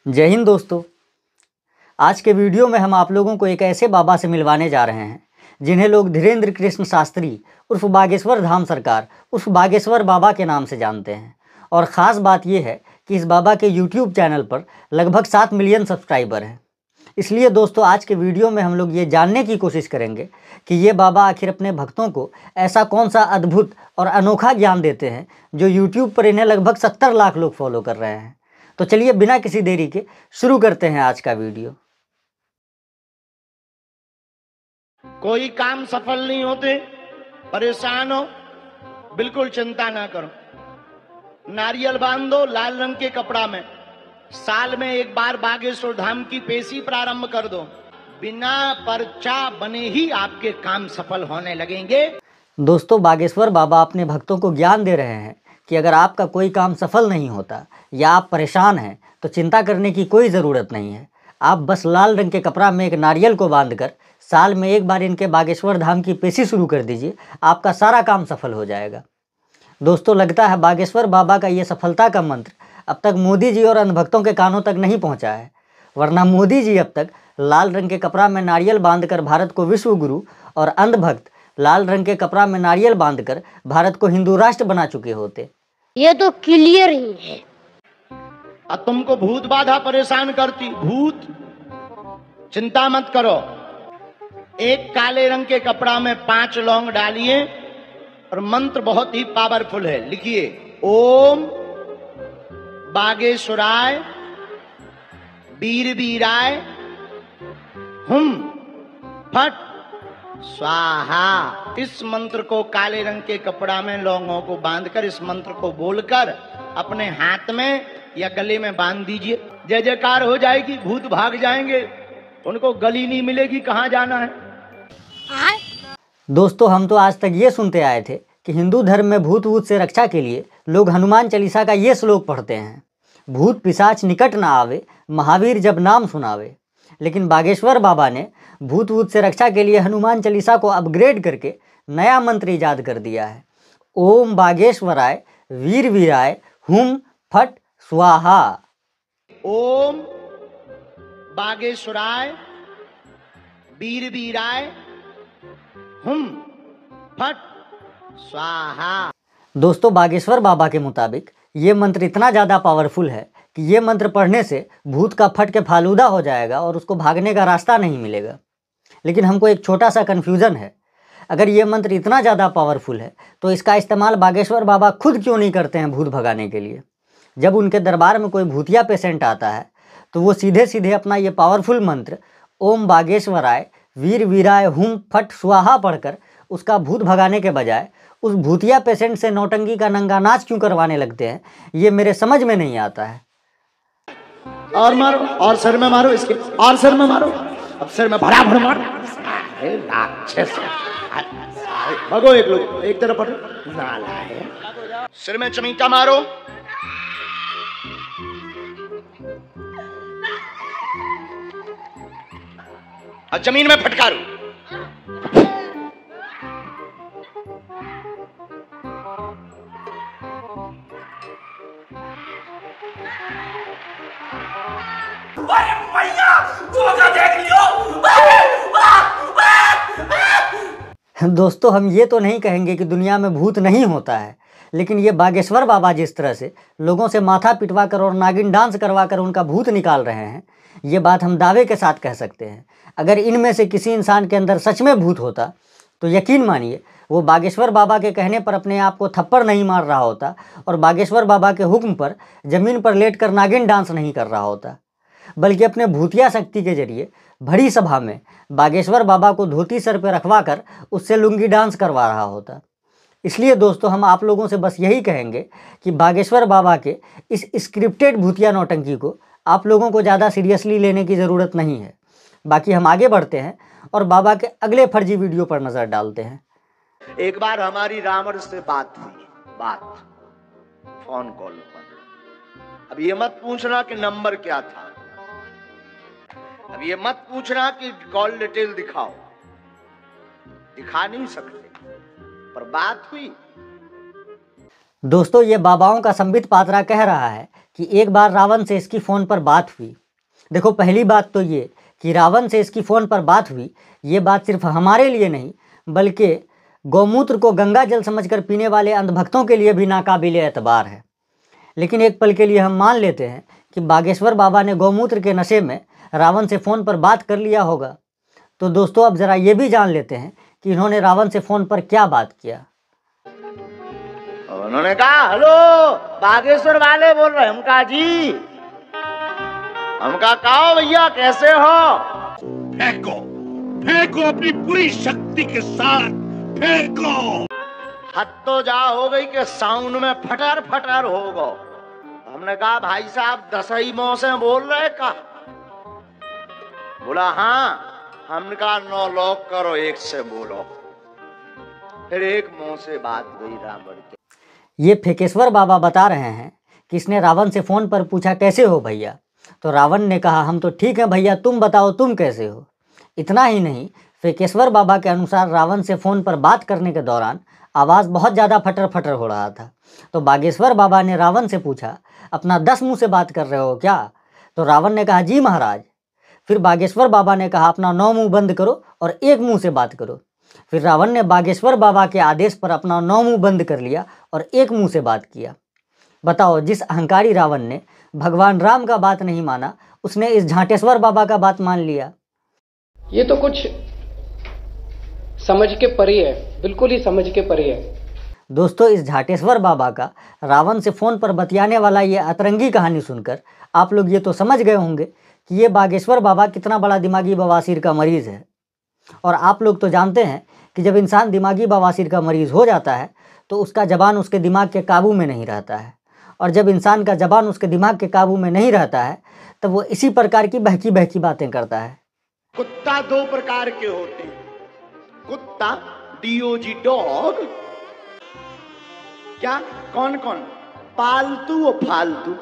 जय हिंद दोस्तों। आज के वीडियो में हम आप लोगों को एक ऐसे बाबा से मिलवाने जा रहे हैं जिन्हें लोग धीरेन्द्र कृष्ण शास्त्री उर्फ बागेश्वर धाम सरकार उर्फ बागेश्वर बाबा के नाम से जानते हैं। और ख़ास बात यह है कि इस बाबा के यूट्यूब चैनल पर लगभग 7 मिलियन सब्सक्राइबर हैं। इसलिए दोस्तों आज के वीडियो में हम लोग ये जानने की कोशिश करेंगे कि ये बाबा आखिर अपने भक्तों को ऐसा कौन सा अद्भुत और अनोखा ज्ञान देते हैं जो यूट्यूब पर इन्हें लगभग 70 लाख लोग फॉलो कर रहे हैं। तो चलिए बिना किसी देरी के शुरू करते हैं आज का वीडियो। कोई काम सफल नहीं होते, परेशान हो, बिल्कुल चिंता ना करो। नारियल बांध दो लाल रंग के कपड़ा में, साल में एक बार बागेश्वर धाम की पेशी प्रारंभ कर दो, बिना पर्चा बने ही आपके काम सफल होने लगेंगे। दोस्तों बागेश्वर बाबा अपने भक्तों को ज्ञान दे रहे हैं कि अगर आपका कोई काम सफल नहीं होता या आप परेशान हैं तो चिंता करने की कोई ज़रूरत नहीं है। आप बस लाल रंग के कपड़ा में एक नारियल को बांधकर साल में एक बार इनके बागेश्वर धाम की पेशी शुरू कर दीजिए, आपका सारा काम सफल हो जाएगा। दोस्तों लगता है बागेश्वर बाबा का ये सफलता का मंत्र अब तक मोदी जी और अंधभक्तों के कानों तक नहीं पहुंचा है, वरना मोदी जी अब तक लाल रंग के कपड़ा में नारियल बांधकर भारत को विश्व गुरु और अंधभक्त लाल रंग के कपड़ा में नारियल बांधकर भारत को हिंदू राष्ट्र बना चुके होते। ये तो क्लियर ही है। अब तुमको भूत बाधा परेशान करती, भूत चिंता मत करो। एक काले रंग के कपड़ा में 5 लौंग डालिए और मंत्र बहुत ही पावरफुल है, लिखिए ओम बागेश्वराय वीर वीराय हुम फट स्वाहा। इस मंत्र को काले रंग के कपड़ा में लौंगों को बांधकर इस मंत्र को बोलकर अपने हाथ में या गले में बांध दीजिए। जय जयकार हो जाएगी, भूत भाग जाएंगे, उनको गली नहीं मिलेगी, कहां जाना है। दोस्तों हम तो आज तक ये सुनते आए थे कि हिंदू धर्म में भूत वूत से रक्षा के लिए लोग हनुमान चालीसा का ये श्लोक पढ़ते हैं, भूत पिशाच निकट ना आवे, महावीर जब नाम सुनावे। लेकिन बागेश्वर बाबा ने भूत वूत से रक्षा के लिए हनुमान चालीसा को अपग्रेड करके नया मंत्र ईजाद कर दिया है, ओम बागेश्वराय वीर वीराय हुम फट स्वाहा। ओम बागेश्वराय वीर वीराय हुम फट स्वाहा। दोस्तों बागेश्वर बाबा के मुताबिक ये मंत्र इतना ज़्यादा पावरफुल है कि ये मंत्र पढ़ने से भूत का फट के फालूदा हो जाएगा और उसको भागने का रास्ता नहीं मिलेगा। लेकिन हमको एक छोटा सा कन्फ्यूज़न है, अगर ये मंत्र इतना ज़्यादा पावरफुल है तो इसका इस्तेमाल बागेश्वर बाबा खुद क्यों नहीं करते हैं भूत भगाने के लिए। जब उनके दरबार में कोई भूतिया पेशेंट आता है तो वो सीधे सीधे अपना ये पावरफुल मंत्र ओम बागेश्वराय वीर वीराय हुम फट स्वाहा पढ़कर उसका भूत भगाने के बजाय उस भूतिया पेशेंट से नौटंकी का नंगा नाच क्यों करवाने लगते हैं, ये मेरे समझ में नहीं आता है। और मारो, और सर में मारो, इसके और सर में मारो, अब सर में बराबर मारो। भगो एक लोग एक तरफ पढ़ो, नाला है। सिर में चमीटा मारो, और जमीन में फटकारो। दोस्तों हम ये तो नहीं कहेंगे कि दुनिया में भूत नहीं होता है, लेकिन ये बागेश्वर बाबा जिस तरह से लोगों से माथा पिटवा कर और नागिन डांस करवा कर उनका भूत निकाल रहे हैं, ये बात हम दावे के साथ कह सकते हैं। अगर इनमें से किसी इंसान के अंदर सच में भूत होता तो यकीन मानिए वो बागेश्वर बाबा के कहने पर अपने आप को थप्पड़ नहीं मार रहा होता और बागेश्वर बाबा के हुक्म पर ज़मीन पर लेटकर नागिन डांस नहीं कर रहा होता, बल्कि अपने भूतिया शक्ति के जरिए बड़ी सभा में बागेश्वर बाबा को धोती सर पर रखवा कर उससे लुंगी डांस करवा रहा होता। इसलिए दोस्तों हम आप लोगों से बस यही कहेंगे कि बागेश्वर बाबा के इस स्क्रिप्टेड भूतिया नौटंकी को आप लोगों को ज़्यादा सीरियसली लेने की ज़रूरत नहीं है। बाकी हम आगे बढ़ते हैं और बाबा के अगले फर्जी वीडियो पर नज़र डालते हैं। एक बार हमारी रावण से बात हुई, फोन कॉल पर। अब ये मत पूछना कि नंबर क्या था, अब ये मत पूछना कि कॉल डिटेल दिखाओ, दिखा नहीं सकते, पर बात हुई। दोस्तों ये बाबाओं का संबित पात्रा कह रहा है कि एक बार रावण से इसकी फ़ोन पर बात हुई। देखो, पहली बात तो ये कि रावण से इसकी फ़ोन पर बात हुई, ये बात सिर्फ हमारे लिए नहीं बल्कि गौमूत्र को गंगा जल समझकर पीने वाले अंधभक्तों के लिए भी नाकाबिले एतबार है। लेकिन एक पल के लिए हम मान लेते हैं कि बागेश्वर बाबा ने गौमूत्र के नशे में रावण से फ़ोन पर बात कर लिया होगा। तो दोस्तों, अब ज़रा ये भी जान लेते हैं कि इन्होंने रावण से फ़ोन पर क्या बात किया। उन्होंने कहा, हेलो बागेश्वर वाले बोल रहे हैं। हम कहा जी, हम कहा भैया कैसे हो? फेंको फेंको अपनी पूरी शक्ति के साथ फेंको। हद तो जा हो गई कि साउंड में फटर फटर हो गो। हमने कहा भाई साहब दसई मुंह से बोल रहे का? बोला हाँ। हमने कहा 9 लॉक करो, एक से बोलो। फिर एक मुंह से बात हुई रावण की। ये फेकेश्वर बाबा बता रहे हैं कि इसने रावण से फ़ोन पर पूछा कैसे हो भैया, तो रावण ने कहा हम तो ठीक है भैया, तुम बताओ तुम कैसे हो। इतना ही नहीं, फेकेश्वर बाबा के अनुसार रावण से फ़ोन पर बात करने के दौरान आवाज़ बहुत ज़्यादा फटर फटर हो रहा था। तो बागेश्वर बाबा ने रावण से पूछा, अपना 10 मुँह से बात कर रहे हो क्या? तो रावण ने कहा जी महाराज। फिर बागेश्वर बाबा ने कहा अपना 9 मुँह बंद करो और 1 मुँह से बात करो। फिर रावण ने बागेश्वर बाबा के आदेश पर अपना 9 मुँह बंद कर लिया और 1 मुँह से बात किया। बताओ, जिस अहंकारी रावण ने भगवान राम का बात नहीं माना, उसने इस झाटेश्वर बाबा का बात मान लिया। ये तो कुछ समझ के परे है, बिल्कुल ही समझ के परे है। दोस्तों, इस झाटेश्वर बाबा का रावण से फ़ोन पर बतियाने वाला ये अतरंगी कहानी सुनकर आप लोग ये तो समझ गए होंगे कि ये बागेश्वर बाबा कितना बड़ा दिमागी बवासीर का मरीज़ है। और आप लोग तो जानते हैं कि जब इंसान दिमागी बवासीर का मरीज़ हो जाता है तो उसका ज़बान उसके दिमाग के काबू में नहीं रहता है, और जब इंसान का ज़बान उसके दिमाग के काबू में नहीं रहता है तब वो इसी प्रकार की बहकी बहकी बातें करता है। कुत्ता 2 प्रकार के होते हैं। कुत्ता DOG डॉग, क्या कौन कौन? पालतू और फालतू।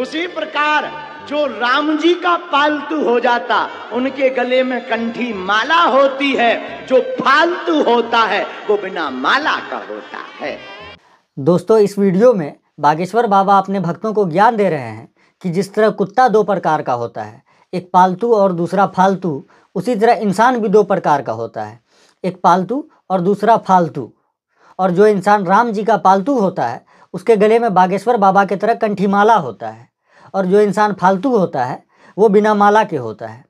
उसी प्रकार जो राम जी का पालतू हो जाता, उनके गले में कंठी माला होती है। जो फालतू होता है वो बिना माला का होता है। दोस्तों, इस वीडियो में बागेश्वर बाबा अपने भक्तों को ज्ञान दे रहे हैं कि जिस तरह कुत्ता 2 प्रकार का होता है, एक पालतू और दूसरा फालतू, उसी तरह इंसान भी 2 प्रकार का होता है, एक पालतू और दूसरा फालतू। और जो इंसान राम जी का पालतू होता है उसके गले में बागेश्वर बाबा की तरह कंठी माला होता है, और जो इंसान फालतू होता है वो बिना माला के होता है।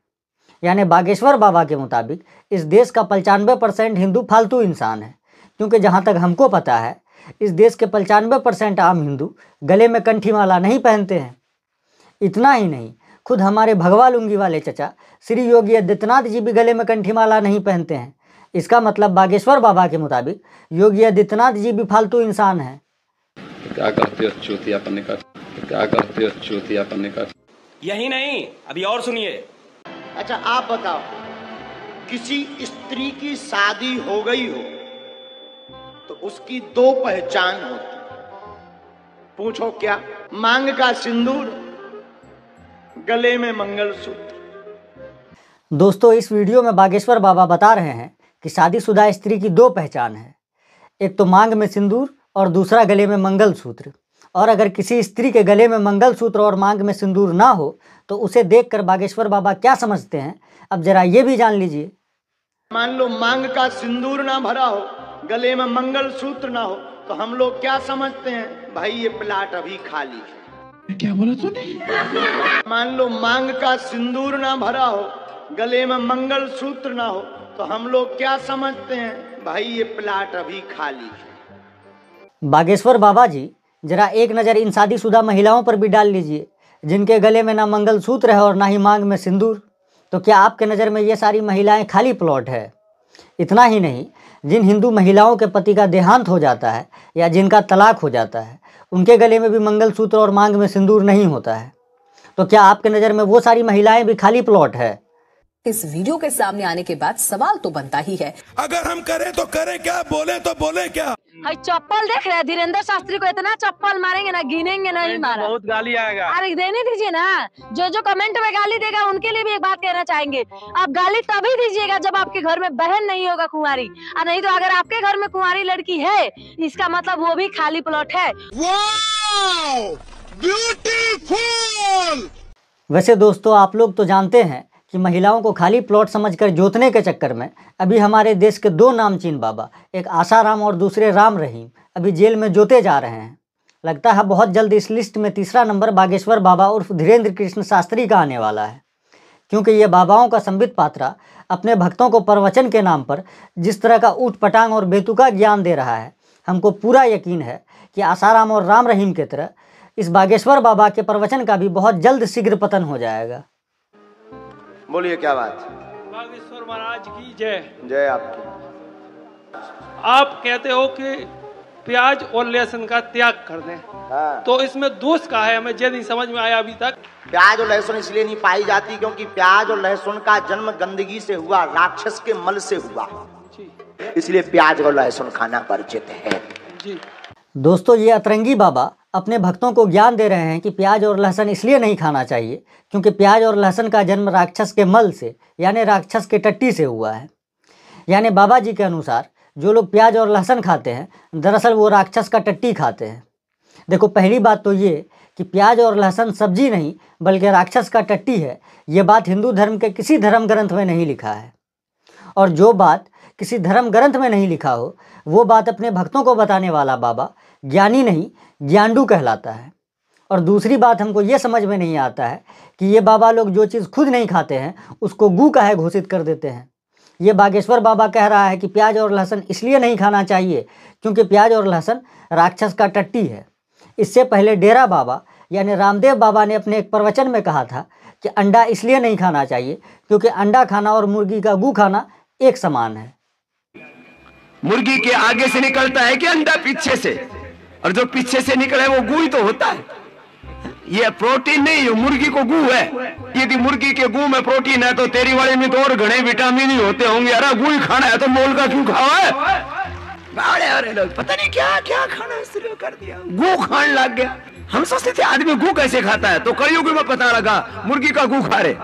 यानी बागेश्वर बाबा के मुताबिक इस देश का 95% हिंदू फालतू इंसान है, क्योंकि जहाँ तक हमको पता है इस देश के 95% आम हिंदू गले में कंठी माला नहीं पहनते हैं। इतना ही नहीं, खुद हमारे भगवा लुंगी वाले चचा श्री योगी आदित्यनाथ जी भी गले में कंठी माला नहीं पहनते हैं। इसका मतलब बागेश्वर बाबा के मुताबिक योगी आदित्यनाथ जी भी फालतू इंसान हैं। क्या कहते हो चूतियापन का? क्या कहते हो चूतियापन का? यही नहीं, अभी और सुनिए। अच्छा आप बताओ, किसी स्त्री की शादी हो गई हो तो उसकी 2 पहचान होती। पूछो क्या? मांग का सिंदूर, गले में मंगलसूत्र। दोस्तों, इस वीडियो में बागेश्वर बाबा बता रहे हैं कि शादीशुदा स्त्री की 2 पहचान है, एक तो मांग में सिंदूर और दूसरा गले में मंगलसूत्र। और अगर किसी स्त्री के गले में मंगलसूत्र और मांग में सिंदूर ना हो तो उसे देखकर बागेश्वर बाबा क्या समझते हैं, अब जरा ये भी जान लीजिए। मान लो मांग का सिंदूर ना भरा हो, गले में मंगलसूत्र ना हो, तो हम लोग क्या समझते हैं? भाई ये प्लाट अभी खाली है। क्या बोला तूने? मान लो मांग का सिंदूर ना भरा हो, गले में मंगलसूत्र ना हो, तो हम लोग क्या समझते हैं? भाई ये प्लाट अभी खाली है। बागेश्वर बाबा जी, जरा एक नज़र इन शादीशुदा महिलाओं पर भी डाल लीजिए जिनके गले में ना मंगलसूत्र है और ना ही मांग में सिंदूर। तो क्या आपके नज़र में ये सारी महिलाएं खाली प्लॉट है? इतना ही नहीं, जिन हिंदू महिलाओं के पति का देहांत हो जाता है या जिनका तलाक हो जाता है, उनके गले में भी मंगलसूत्र और मांग में सिंदूर नहीं होता है। तो क्या आपके नज़र में वो सारी महिलाएं भी खाली प्लॉट है? इस वीडियो के सामने आने के बाद सवाल तो बनता ही है, अगर हम करें तो करें क्या, बोले तो बोले क्या? भाई चप्पल देख रहे हैं, धीरेन्द्र शास्त्री को इतना चप्पल मारेंगे ना, गिनेंगे नहीं मारा। बहुत गाली आएगा। अरे देने दीजिए ना, जो कमेंट में गाली देगा उनके लिए भी एक बात कहना चाहेंगे, आप गाली तभी दीजिएगा जब आपके घर में बहन नहीं होगा कुंवारी, और नहीं तो अगर आपके घर में कुंवारी लड़की है इसका मतलब वो भी खाली प्लॉट है। ब्यूटीफुल। वैसे दोस्तों, आप लोग तो जानते हैं कि महिलाओं को खाली प्लॉट समझकर जोतने के चक्कर में अभी हमारे देश के 2 नामचीन बाबा, एक आसाराम और दूसरे राम रहीम, अभी जेल में जोते जा रहे हैं। लगता है बहुत जल्द इस लिस्ट में तीसरा नंबर बागेश्वर बाबा उर्फ धीरेन्द्र कृष्ण शास्त्री का आने वाला है, क्योंकि ये बाबाओं का संबित पात्रा अपने भक्तों को प्रवचन के नाम पर जिस तरह का ऊट पटांग और बेतुका ज्ञान दे रहा है, हमको पूरा यकीन है कि आसाराम और राम रहीम की तरह इस बागेश्वर बाबा के प्रवचन का भी बहुत जल्द शीघ्र पतन हो जाएगा। बोलिए क्या बात। बागेश्वर महाराज की जय। जय आपकी। आप कहते हो कि प्याज और लहसुन का त्याग कर दें, हाँ। तो इसमें दोष का है, हमें ये नहीं समझ में आया अभी तक। प्याज और लहसुन इसलिए नहीं पाई जाती क्योंकि प्याज और लहसुन का जन्म गंदगी से हुआ, राक्षस के मल से हुआ, इसलिए प्याज और लहसुन खाना वर्जित है जी। दोस्तों, ये अतरंगी बाबा अपने भक्तों को ज्ञान दे रहे हैं कि प्याज और लहसुन इसलिए नहीं खाना चाहिए क्योंकि प्याज और लहसुन का जन्म राक्षस के मल से यानी राक्षस के टट्टी से हुआ है। यानी बाबा जी के अनुसार जो लोग प्याज और लहसुन खाते हैं, दरअसल वो राक्षस का टट्टी खाते हैं। देखो, पहली बात तो ये कि प्याज और लहसुन सब्जी नहीं बल्कि राक्षस का टट्टी है, ये बात हिंदू धर्म के किसी धर्म ग्रंथ में नहीं लिखा है। और जो बात किसी धर्म ग्रंथ में नहीं लिखा हो, वो बात अपने भक्तों को बताने वाला बाबा ज्ञानी नहीं ज्ञांडू कहलाता है। और दूसरी बात, हमको ये समझ में नहीं आता है कि ये बाबा लोग जो चीज़ खुद नहीं खाते हैं उसको गू काहे घोषित कर देते हैं। ये बागेश्वर बाबा कह रहा है कि प्याज और लहसुन इसलिए नहीं खाना चाहिए क्योंकि प्याज और लहसुन राक्षस का टट्टी है। इससे पहले डेरा बाबा यानी रामदेव बाबा ने अपने एक प्रवचन में कहा था कि अंडा इसलिए नहीं खाना चाहिए क्योंकि अंडा खाना और मुर्गी का गू खाना एक समान है। मुर्गी के आगे से निकलता है कि अंडा पीछे से, और जो पीछे से निकले वो गू ही तो होता है। ये प्रोटीन नहीं, ये मुर्गी को गू है। यदि मुर्गी के गू में प्रोटीन है तो तेरी वाले में तो और घने विटामिन ही होते होंगे। अरे गू ही खाना है तो मोल का क्यों खावा है? अरे लोग पता नहीं क्या क्या खाना शुरू कर दिया, गू खाने लग गया। हम सोचते थे आदमी गू कैसे खाता है, तो कलयुग में पता लगा मुर्गी का गू खा रहे।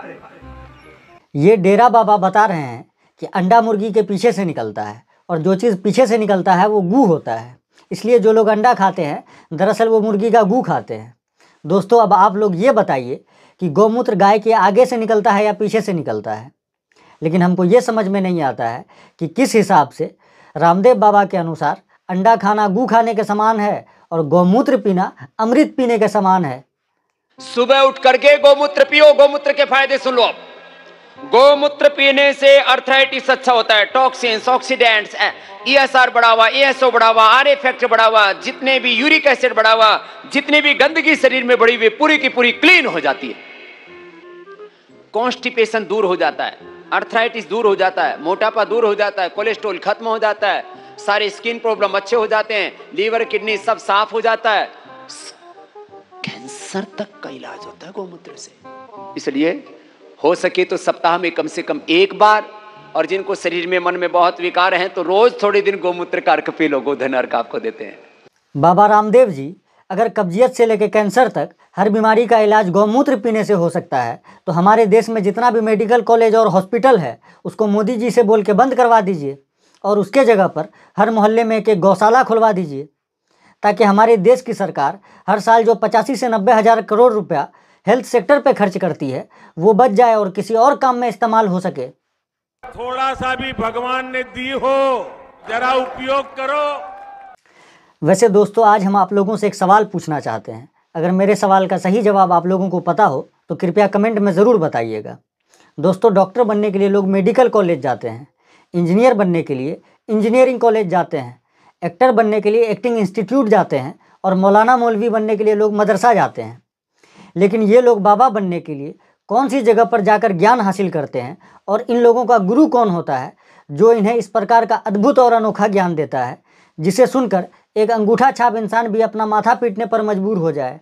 ये डेरा बाबा बता रहे हैं कि अंडा मुर्गी के पीछे से निकलता है और जो चीज़ पीछे से निकलता है वो गू होता है। इसलिए जो लोग अंडा खाते हैं दरअसल वो मुर्गी का गू खाते हैं। दोस्तों, अब आप लोग ये बताइए कि गौमूत्र गाय के आगे से निकलता है या पीछे से निकलता है। लेकिन हमको ये समझ में नहीं आता है कि किस हिसाब से रामदेव बाबा के अनुसार अंडा खाना गू खाने के समान है और गौमूत्र पीना अमृत पीने के समान है। सुबह उठ करके गौमूत्र पियो। गौमूत्र के फायदे सुन लो आप। गौमूत्र पीने से अर्थराइटिस अच्छा होता है, टॉक्सिन्स, ऑक्सीडेंट्स, ESR बढ़ा हुआ, ASO बढ़ा हुआ, R फैक्टर बढ़ा हुआ, जितने भी यूरिक एसिड बढ़ा हुआ, जितनी भी गंदगी शरीर में बढ़ी हुई पूरी की पूरी क्लीन हो जाती है। कॉन्स्टिपेशन दूर हो जाता है, अर्थराइटिस दूर हो जाता है, मोटापा दूर हो जाता है, कोलेस्ट्रॉल खत्म हो जाता है, सारे स्किन प्रॉब्लम अच्छे हो जाते हैं, लीवर किडनी सब साफ हो जाता है, कैंसर तक का इलाज होता है गौमूत्र से। इसलिए हो सके तो सप्ताह में कम से कम एक बार, और जिनको शरीर में मन में बहुत विकार हैं तो रोज थोड़े दिन गौमूत्र का अर्क पी लो। गोधन अर्क आपको देते हैं। बाबा रामदेव जी अगर कब्जियत से लेकर कैंसर तक हर बीमारी का इलाज गौमूत्र पीने से हो सकता है, तो हमारे देश में जितना भी मेडिकल कॉलेज और हॉस्पिटल है उसको मोदी जी से बोल के बंद करवा दीजिए और उसके जगह पर हर मोहल्ले में एक गौशाला खुलवा दीजिए, ताकि हमारे देश की सरकार हर साल जो 85 से 90 हज़ार करोड़ रुपया हेल्थ सेक्टर पे खर्च करती है वो बच जाए और किसी और काम में इस्तेमाल हो सके। थोड़ा सा भी भगवान ने दी हो, जरा उपयोग करो। वैसे दोस्तों, आज हम आप लोगों से एक सवाल पूछना चाहते हैं। अगर मेरे सवाल का सही जवाब आप लोगों को पता हो तो कृपया कमेंट में ज़रूर बताइएगा। दोस्तों, डॉक्टर बनने के लिए लोग मेडिकल कॉलेज जाते हैं, इंजीनियर बनने के लिए इंजीनियरिंग कॉलेज जाते हैं, एक्टर बनने के लिए एक्टिंग इंस्टीट्यूट जाते हैं और मौलाना मौलवी बनने के लिए लोग मदरसा जाते हैं। लेकिन ये लोग बाबा बनने के लिए कौन सी जगह पर जाकर ज्ञान हासिल करते हैं और इन लोगों का गुरु कौन होता है जो इन्हें इस प्रकार का अद्भुत और अनोखा ज्ञान देता है जिसे सुनकर एक अंगूठा छाप इंसान भी अपना माथा पीटने पर मजबूर हो जाए।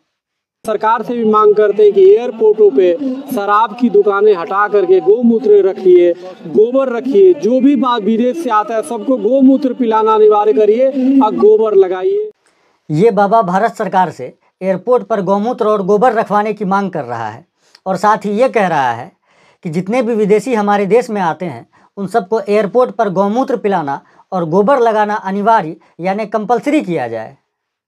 सरकार से भी मांग करते हैं कि एयरपोर्टों पे शराब की दुकानें हटा करके गौमूत्र रखिए, गोबर रखिए। जो भी बात विदेश से आता है सबको गौमूत्र पिलाना अनिवार्य करिए और गोबर लगाइए। ये बाबा भारत सरकार से एयरपोर्ट पर गौमूत्र और गोबर रखवाने की मांग कर रहा है और साथ ही ये कह रहा है कि जितने भी विदेशी हमारे देश में आते हैं उन सबको एयरपोर्ट पर गौमूत्र पिलाना और गोबर लगाना अनिवार्य यानी कंपलसरी किया जाए।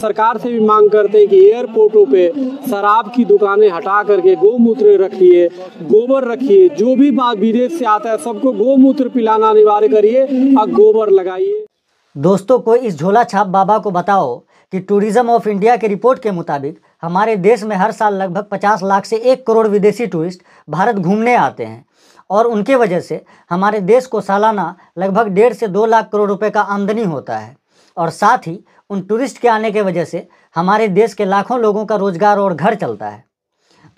सरकार से भी मांग करते हैं कि एयरपोर्टों पे शराब की दुकानें हटा करके गोमूत्र रखिए, गोबर रखिए, जो भी विदेश से आता है सबको गोमूत्र पिलाना अनिवार्य करिए और गोबर लगाइए। दोस्तों, कोई इस झोला छाप बाबा को बताओ कि टूरिज्म ऑफ इंडिया के रिपोर्ट के मुताबिक हमारे देश में हर साल लगभग 50 लाख से 1 करोड़ विदेशी टूरिस्ट भारत घूमने आते हैं और उनके वजह से हमारे देश को सालाना लगभग 1.5 से 2 लाख करोड़ रुपए का आमदनी होता है और साथ ही उन टूरिस्ट के आने के वजह से हमारे देश के लाखों लोगों का रोजगार और घर चलता है।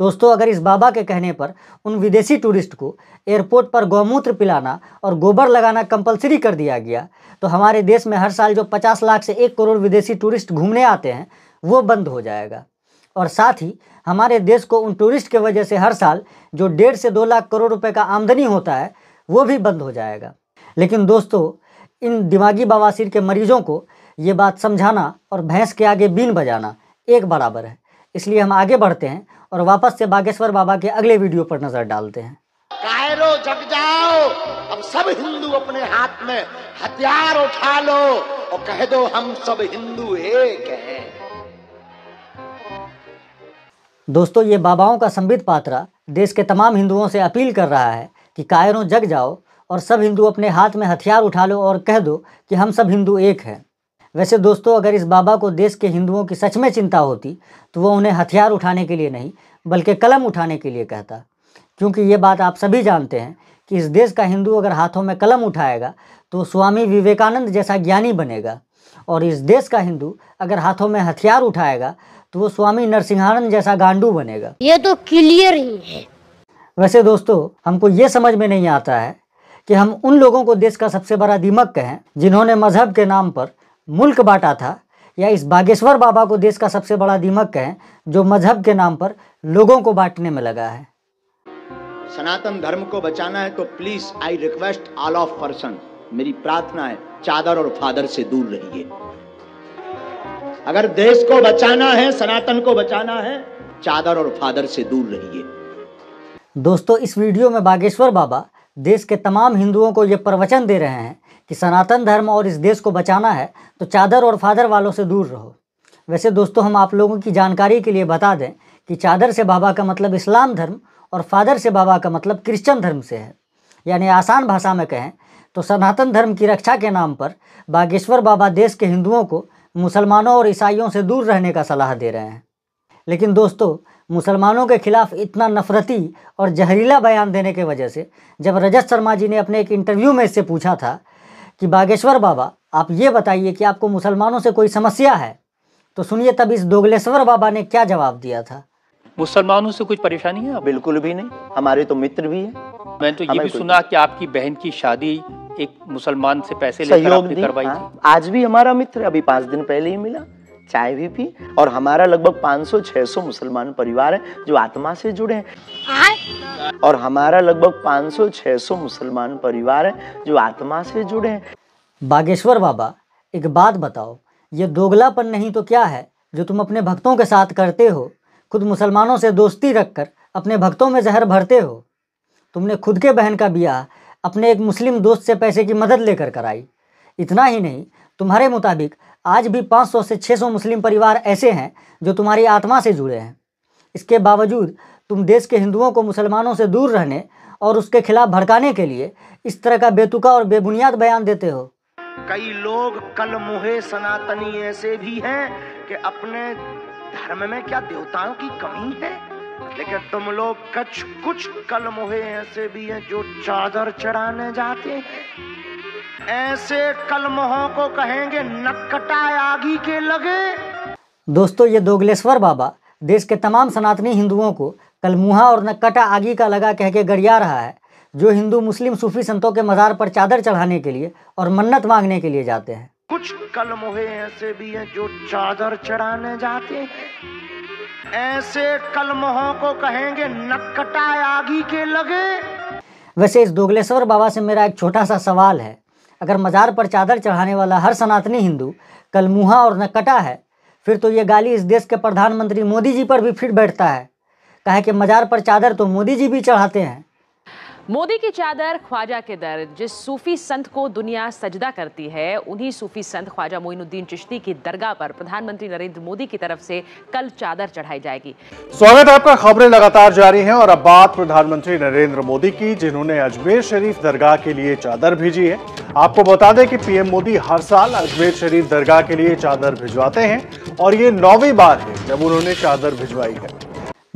दोस्तों, अगर इस बाबा के कहने पर उन विदेशी टूरिस्ट को एयरपोर्ट पर गौमूत्र पिलाना और गोबर लगाना कंपलसरी कर दिया गया तो हमारे देश में हर साल जो 50 लाख से 1 करोड़ विदेशी टूरिस्ट घूमने आते हैं वो बंद हो जाएगा और साथ ही हमारे देश को उन टूरिस्ट के वजह से हर साल जो 1.5 से 2 लाख करोड़ रुपए का आमदनी होता है वो भी बंद हो जाएगा। लेकिन दोस्तों, इन दिमागी बवासीर के मरीजों को ये बात समझाना और भैंस के आगे बीन बजाना एक बराबर है। इसलिए हम आगे बढ़ते हैं और वापस से बागेश्वर बाबा के अगले वीडियो पर नजर डालते हैं। कायरो जग जाओ, अब सब हिंदू अपने हाथ में हथियार उठा लो और कह दो हम सब हिंदू एक हैं। दोस्तों, ये बाबाओं का संबित पात्रा देश के तमाम हिंदुओं से अपील कर रहा है कि कायरों जग जाओ और सब हिंदू अपने हाथ में हथियार उठा लो और कह दो कि हम सब हिंदू एक हैं। वैसे दोस्तों, अगर इस बाबा को देश के हिंदुओं की सच में चिंता होती तो वो उन्हें हथियार उठाने के लिए नहीं बल्कि कलम उठाने के लिए कहता, क्योंकि ये बात आप सभी जानते हैं कि इस देश का हिंदू अगर हाथों में कलम उठाएगा तो स्वामी विवेकानंद जैसा ज्ञानी बनेगा और इस देश का हिंदू अगर हाथों में हथियार उठाएगा तो वो स्वामी नरसिंहानंद जैसा गांडू बनेगा। ये तो क्लियर ही है। वैसे दोस्तों, हमको ये समझ में नहीं आता है कि हम उन लोगों को देश का सबसे बड़ा दीमक कहें जिन्होंने मजहब के नाम पर मुल्क बांटा था, या इस बागेश्वर बाबा को देश का सबसे बड़ा दीमक कहें जो मजहब के नाम पर लोगों को बांटने में लगा है। सनातन धर्म को बचाना है तो please I request all of person, मेरी प्रार्थना है चादर और फादर से दूर रहिए। अगर देश को बचाना है, सनातन को बचाना है, चादर और फादर से दूर रहिए। दोस्तों, इस वीडियो में बागेश्वर बाबा देश के तमाम हिंदुओं को ये प्रवचन दे रहे हैं कि सनातन धर्म और इस देश को बचाना है तो चादर और फादर वालों से दूर रहो। वैसे दोस्तों, हम आप लोगों की जानकारी के लिए बता दें कि चादर से बाबा का मतलब इस्लाम धर्म और फादर से बाबा का मतलब क्रिश्चियन धर्म से है। यानी आसान भाषा में कहें तो सनातन धर्म की रक्षा के नाम पर बागेश्वर बाबा देश के हिंदुओं को मुसलमानों और ईसाइयों से दूर रहने का सलाह दे रहे हैं। लेकिन दोस्तों, मुसलमानों के खिलाफ इतना नफरती और जहरीला बयान देने के वजह से जब रजत शर्मा जी ने अपने एक इंटरव्यू में इससे पूछा था कि बागेश्वर बाबा आप ये बताइए कि आपको मुसलमानों से कोई समस्या है, तो सुनिए तब इस दोगलेश्वर बाबा ने क्या जवाब दिया था। मुसलमानों से कुछ परेशानी है? बिल्कुल भी नहीं, हमारे तो मित्र भी है। मैंने तो ये भी सुना कि आपकी बहन की शादी एक मुसलमान से पैसे लेकर आपने करवाई थी। आज भी हमारा मित्र अभी 5 दिन पहले ही मिला, चाय भी पी, और हमारा लगभग 500-600 मुसलमान परिवार है जो आत्मा से जुड़े हैं। और हमारा लगभग 500-600 मुसलमान परिवार है जो आत्मा से जुड़े हैं। बागेश्वर बाबा, एक बात बताओ, ये दोगलापन नहीं तो क्या है जो तुम अपने भक्तों के साथ करते हो? खुद मुसलमानों से दोस्ती रखकर अपने भक्तों में जहर भरते हो। तुमने खुद के बहन का ब्याह अपने एक मुस्लिम दोस्त से पैसे की मदद लेकर कराई। इतना ही नहीं, तुम्हारे मुताबिक आज भी 500 से 600 मुस्लिम परिवार ऐसे हैं जो तुम्हारी आत्मा से जुड़े हैं। इसके बावजूद तुम देश के हिंदुओं को मुसलमानों से दूर रहने और उसके खिलाफ भड़काने के लिए इस तरह का बेतुका और बेबुनियाद बयान देते हो। कई लोग कलमुहे सनातनी ऐसे भी हैं कि अपने धर्म में क्या देवताओं की कमी है, लेकिन तुम लोग कुछ कलमुहे ऐसे भी हैं जो चादर चढ़ाने जाते हैं। ऐसे कलमुहों को कहेंगे नक्कटा आगी के लगे। दोस्तों, ये दोगलेश्वर बाबा देश के तमाम सनातनी हिंदुओं को कलमुहा और नक्कटा आगी का लगा कह के गरिया रहा है, जो हिंदू मुस्लिम सूफी संतों के मज़ार पर चादर चढ़ाने के लिए और मन्नत मांगने के लिए जाते हैं। कुछ कलमुहे ऐसे भी हैं जो चादर चढ़ाने जाते हैं। ऐसे कलमुहों को कहेंगे नक्कटा आगी के लगे। वैसे इस दोगलेश्वर बाबा से मेरा एक छोटा सा सवाल है, अगर मज़ार पर चादर चढ़ाने वाला हर सनातनी हिंदू कलमुहा और नक्कटा है, फिर तो ये गाली इस देश के प्रधानमंत्री मोदी जी पर भी फिट बैठता है। कहे कि मज़ार पर चादर तो मोदी जी भी चढ़ाते हैं। मोदी की चादर ख्वाजा के दर। जिस सूफी संत को दुनिया सजदा करती है, उन्हीं सूफी संत ख्वाजा मोइनुद्दीन चिश्ती की दरगाह पर प्रधानमंत्री नरेंद्र मोदी की तरफ से कल चादर चढ़ाई जाएगी। स्वागत है आपका। खबरें लगातार जारी हैं और अब बात प्रधानमंत्री नरेंद्र मोदी की, जिन्होंने अजमेर शरीफ दरगाह के लिए चादर भेजी है। आपको बता दें कि पीएम मोदी हर साल अजमेर शरीफ दरगाह के लिए चादर भिजवाते हैं और ये 9वीं बार है जब उन्होंने चादर भिजवाई है।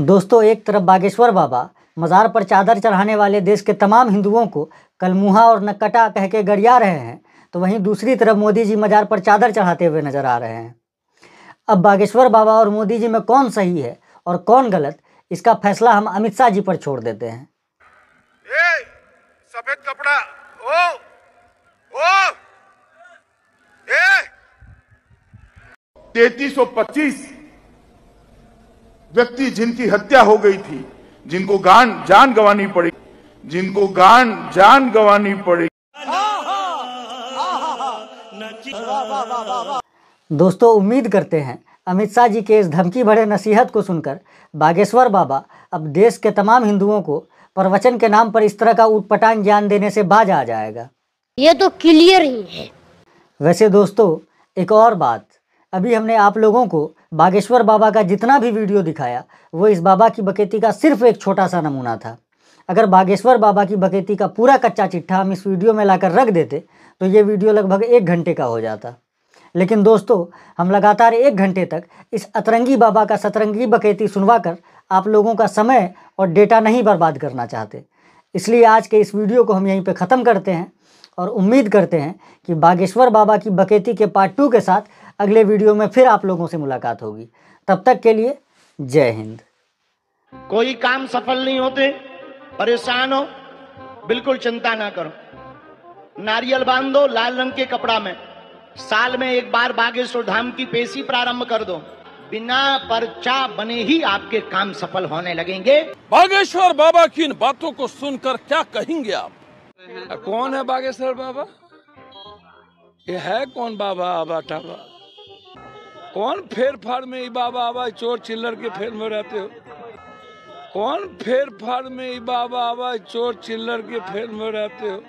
दोस्तों, एक तरफ बागेश्वर बाबा मज़ार पर चादर चढ़ाने वाले देश के तमाम हिंदुओं को कलमुहा और नक्कटा कह के गरिया रहे हैं, तो वहीं दूसरी तरफ मोदी जी मज़ार पर चादर चढ़ाते हुए नजर आ रहे हैं। अब बागेश्वर बाबा और मोदी जी में कौन सही है और कौन गलत, इसका फैसला हम अमित शाह जी पर छोड़ देते हैं। सफेद कपड़ा 3325 व्यक्ति जिनकी हत्या हो गई थी, जिनको जान गंवानी पड़ी, दोस्तों, उम्मीद करते हैं अमित शाह जी के इस धमकी भरे नसीहत को सुनकर बागेश्वर बाबा अब देश के तमाम हिंदुओं को प्रवचन के नाम पर इस तरह का ऊटपटांग ज्ञान देने से बाज आ जाएगा। ये तो क्लियर ही है। वैसे दोस्तों, एक और बात, अभी हमने आप लोगों को बागेश्वर बाबा का जितना भी वीडियो दिखाया वो इस बाबा की बकैती का सिर्फ एक छोटा सा नमूना था। अगर बागेश्वर बाबा की बकैती का पूरा कच्चा चिट्ठा हम इस वीडियो में लाकर रख देते तो ये वीडियो लगभग 1 घंटे का हो जाता। लेकिन दोस्तों, हम लगातार 1 घंटे तक इस अतरंगी बाबा का सतरंगी बकैती सुनवा कर आप लोगों का समय और डेटा नहीं बर्बाद करना चाहते। इसलिए आज के इस वीडियो को हम यहीं पर ख़त्म करते हैं और उम्मीद करते हैं कि बागेश्वर बाबा की बकैती के पार्ट 2 के साथ अगले वीडियो में फिर आप लोगों से मुलाकात होगी। तब तक के लिए जय हिंद। कोई काम सफल नहीं होते, परेशान हो, बिल्कुल चिंता ना करो। नारियल बांध दो लाल रंग के कपड़ा में, साल में एक बार बागेश्वर धाम की पेशी प्रारंभ कर दो, बिना पर्चा बने ही आपके काम सफल होने लगेंगे। बागेश्वर बाबा की इन बातों को सुनकर क्या कहेंगे आप? कौन है बागेश्वर बाबा? ये है कौन बाबा आबा टाबा? कौन फेर फाड़ में बाबा आबा चोर चिल्लर के फेर में रहते हो? कौन फेर फाड़ में बाबा आबा चोर चिल्लर के फेर में रहते हो?